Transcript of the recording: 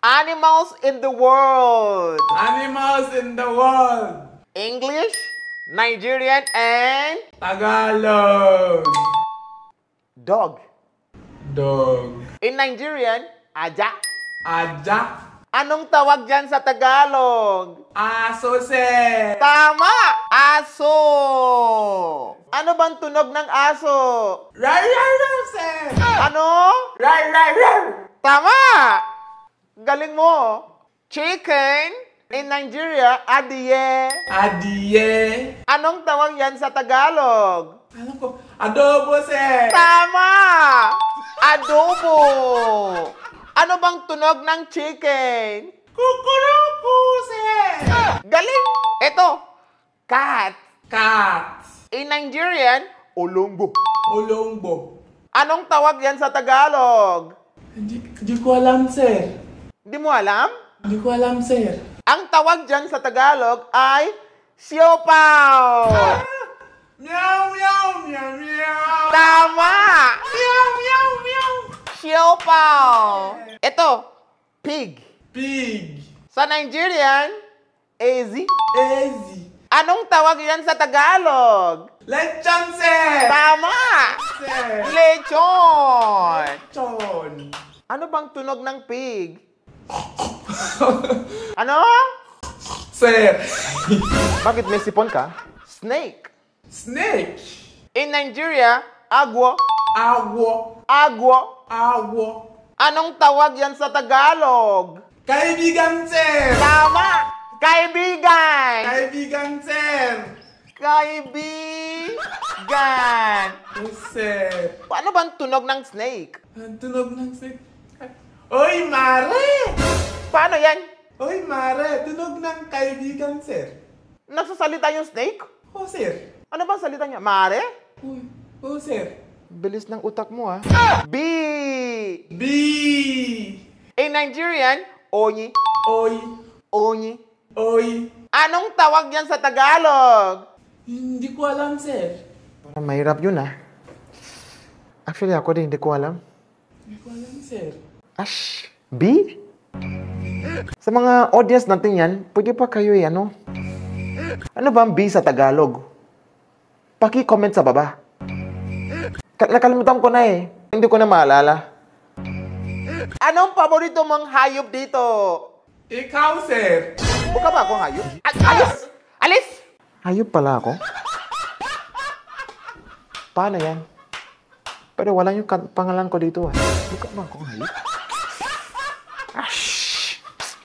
Animals in the world. Animals in the world. English, Nigerian, and Tagalog. dog. Dog. In Nigerian, aja. Aja. Anong tawag dyan sa Tagalog? Aso, sir. Tama! Aso! Ano bang tunog ng aso? Rar, rar, rar, sir. Ano? Rar, rar, rar. Tama! Galing mo. Chicken. In Nigeria, adiye. Adiye. Anong tawag yan sa Tagalog? Alam ko. Adobo, sir. Tama! Adobo! Ano bang tunog ng chicken? Kukuruku, sir. Galing! Ito, cat. Cat. In Nigerian, olongbo. Olongbo. Anong tawag yan sa Tagalog? Hindi ko alam, sir. Hindi mo alam? Hindi ko alam, sir. Ang tawag dyan sa Tagalog ay siopaw. Meow, meow, meow, meow. Tama! Meow, meow, meow. Siopaw. Ito, pig. Pig. Sa Nigerian, easy. Easy. Anong tawag yan sa Tagalog? Lechon, sir. Tama! Sir. Lechon. Lechon. Ano bang tunog ng pig? Ano? Sir. Bakit may sipon ka? Snake. Snake. In Nigeria, agwo. Awo. Agwo. Awo. Anong tawag yan sa Tagalog? Kaibigan, sir. Tama! Kaibigan! Kaibigan, sir. Kaibigan! Sir. Paano bang tunog ng snake? Ang tunog ng snake. Oy, mare! Paano yan? Oy, mare! Tunog ng kaibigan, sir. Nagsasalita yung snake? Oh, sir. Ano bang salita niya? Mare? Uy. Oh, sir. Bilis ng utak mo, ha? B! B. In Nigerian, onyi. Oy. Onyi. Oy. Anong tawag yan sa Tagalog? Hindi ko alam, sir. Mahirap yun, ha? Actually, ako din, hindi ko alam. Hindi ko alam, sir. Ash, B? Sa mga audience natin yan, pwede pa kayo ano? Ano ba ang B sa Tagalog? Paki-comment sa baba. Nakalimutan ko na eh. Hindi ko na maalala. Anong paborito mong hayop dito? Ikaw, sir. Buka ba akong hayop? Alis! Alis! Hayop pala ako? Paano yan? Pero wala yung pangalan ko dito ah. Buka ba akong hayop?